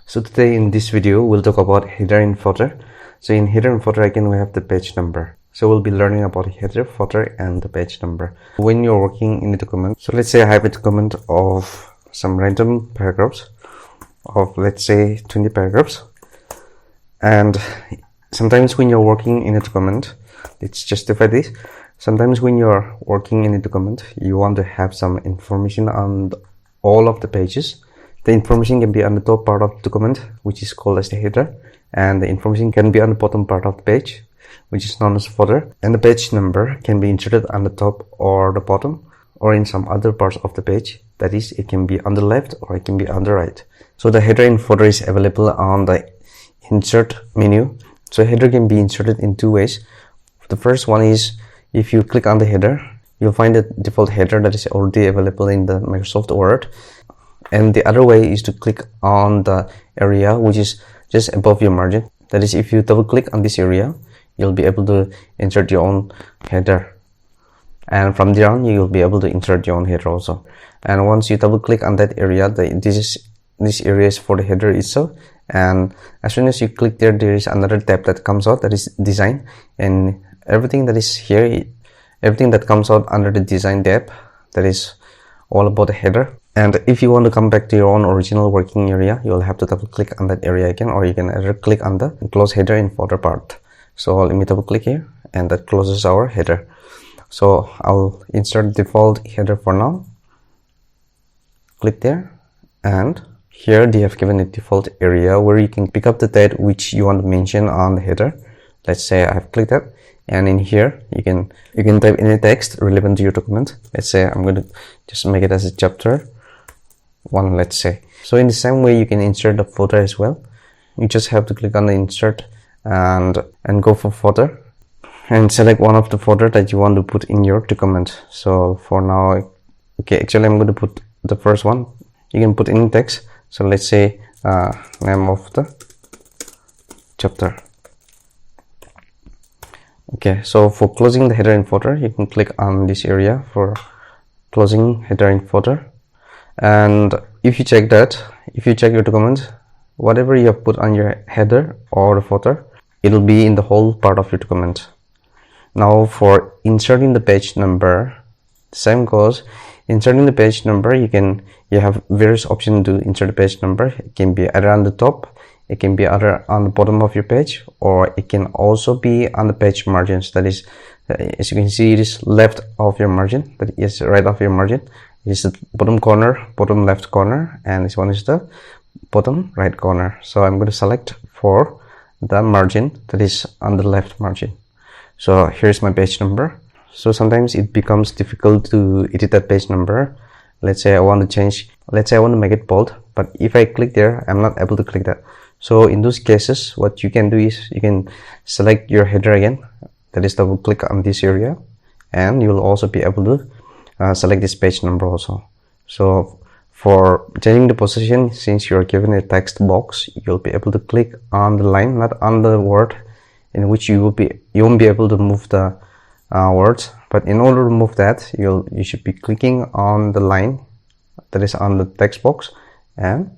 So today in this video we'll talk about header in footer. So in header and footer again we have the page number. So we'll be learning about header, footer and the page number. When you're working in a document, so let's say I have a document of some random paragraphs of let's say 20 paragraphs, and sometimes when you're working in a document, let's justify this. Sometimes when you're working in a document, you want to have some information on all of the pages. The information can be on the top part of the document, which is called as the header, and the information can be on the bottom part of the page, which is known as footer, and the page number can be inserted on the top or the bottom or in some other parts of the page. That is, it can be on the left or it can be on the right. So the header in footer is available on the insert menu. So header can be inserted in two ways. The first one is if you click on the header, you'll find the default header that is already available in the Microsoft Word. And the other way is to click on the area which is just above your margin. That is, if you double click on this area, you'll be able to insert your own header. And from there on, you'll be able to insert your own header also. And once you double click on that area, this area is for the header itself. And as soon as you click there, there is another tab that comes out, that is design. And everything that is here, everything that comes out under the design tab, that is all about the header. And if you want to come back to your own original working area, you'll have to double click on that area again, or you can either click on the close header in footer part. So let me double click here, and that closes our header. So I'll insert default header for now. Click there, and here they have given a default area where you can pick up the date which you want to mention on the header. Let's say I have clicked that, and in here you can type any text relevant to your document. Let's say I'm going to just make it as a chapter 1, let's say. So in the same way you can insert the footer as well. You just have to click on the insert and go for footer and select one of the footer that you want to put in your document. So for now, okay, actually I'm going to put the first one. You can put any text. So let's say name of the chapter. Okay, so for closing the header and footer, you can click on this area for closing header and footer. And if you check your document, whatever you have put on your header or the footer, it will be in the whole part of your document. Now for inserting the page number, same goes. Inserting the page number, you have various options to insert the page number. It can be either on the top, it can be either on the bottom of your page, or it can also be on the page margins. That is, as you can see, it is left of your margin, that is right of your margin. It is the bottom corner, bottom left corner, and this one is the bottom right corner. So I'm going to select for the margin that is on the left margin. So here's my page number. So sometimes it becomes difficult to edit that page number. Let's say I want to make it bold, but if I click there, I'm not able to click that. So in those cases, what you can do is you can select your header again, that is double click on this area, and you will also be able to select this page number also. So for changing the position, since you're given a text box, you'll be able to click on the line, not on the word, in which you won't be able to move the words. But in order to move that, you should be clicking on the line that is on the text box and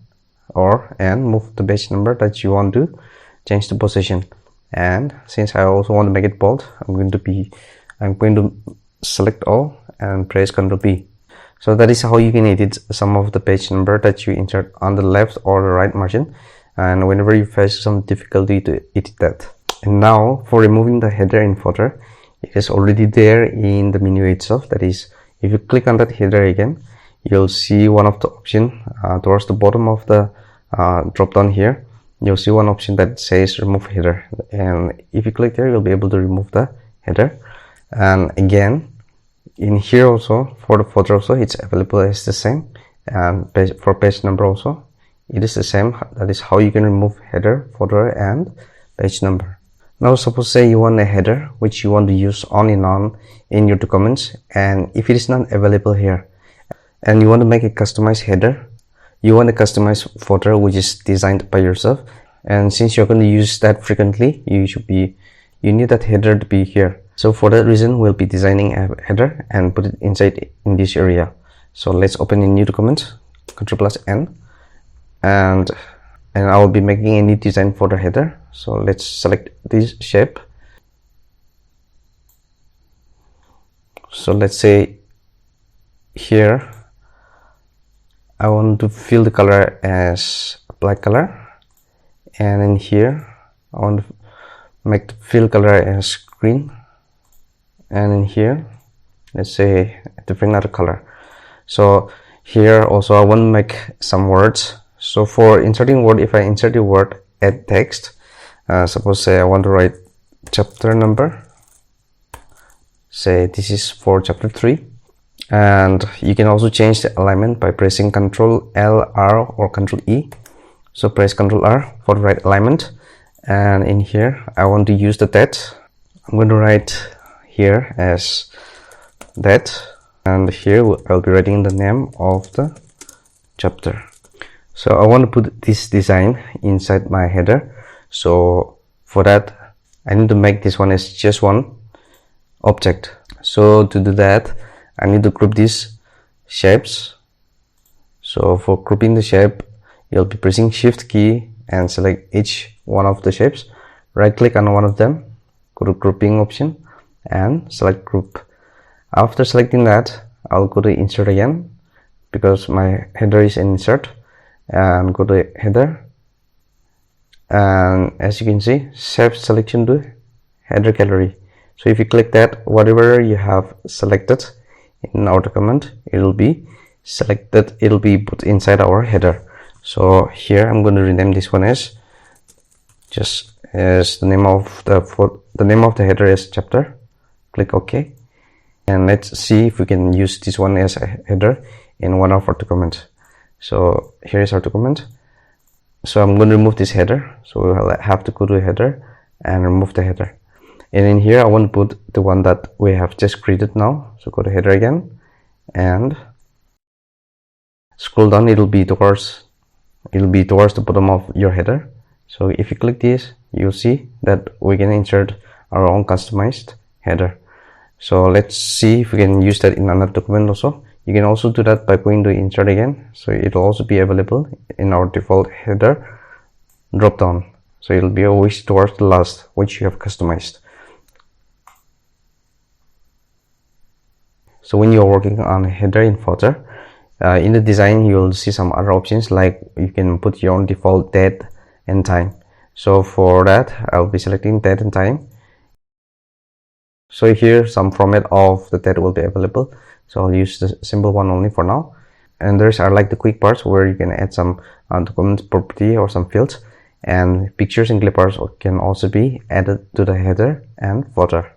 move the page number that you want to change the position. And since I also want to make it bold, I'm going to select all and press Ctrl P. So that is how you can edit some of the page number that you insert on the left or the right margin, and whenever you face some difficulty to edit that. And now for removing the header and footer, it is already there in the menu itself. That is, if you click on that header again, you'll see one of the options towards the bottom of the drop down here. You'll see one option that says remove header, and if you click there, you'll be able to remove the header. And again, in here also for the footer also, it's available as the same, and for page number also it is the same. That is how you can remove header, footer and page number. Now suppose say you want a header which you want to use on and on in your documents, and if it is not available here and you want to make a customized header, you want a customized footer which is designed by yourself, and since you're going to use that frequently, you need that header to be here. So for that reason, we'll be designing a header and put it inside in this area. So let's open a new document, Ctrl+N, and and I will be making a new design for the header. So let's select this shape. So let's say here I want to fill the color as black color, and in here I want to make the fill color as green, and in here let's say a different other color. So here also I want to make some words. So for inserting word, if I insert the word add text, suppose say I want to write chapter number, say this is for chapter 3, and you can also change the alignment by pressing Ctrl L, R or Ctrl E. So press Ctrl R for the right alignment, and in here I want to use the that. I'm going to write here as that, and here I'll be writing the name of the chapter. So I want to put this design inside my header. So for that I need to make this one as just one object. So to do that I need to group these shapes. So for grouping the shape, you'll be pressing Shift key and select each one of the shapes, right click on one of them, go to grouping option and select group. After selecting that, I'll go to insert again because my header is in insert, and go to header, and as you can see, save selection to header gallery. So if you click that, whatever you have selected in our document, it will be selected, it will be put inside our header. So here I'm going to rename this one as just as the name of the header is chapter. Click OK, and let's see if we can use this one as a header in one of our documents. So here is our document. So I'm going to remove this header, so we'll have to go to header and remove the header. And in here I want to put the one that we have just created now. So go to header again and scroll down. It'll be towards the bottom of your header. So if you click this, you'll see that we can insert our own customized header. So let's see if we can use that in another document also. You can also do that by going to insert again, so it will also be available in our default header drop down. So it will be always towards the last which you have customized. So when you're working on header in footer, in the design you will see some other options, like you can put your own default date and time. So for that I'll be selecting date and time. So here some format of the date will be available, so I'll use the simple one only for now. And there's like the quick parts where you can add some document property or some fields, and pictures and clip arts can also be added to the header and footer.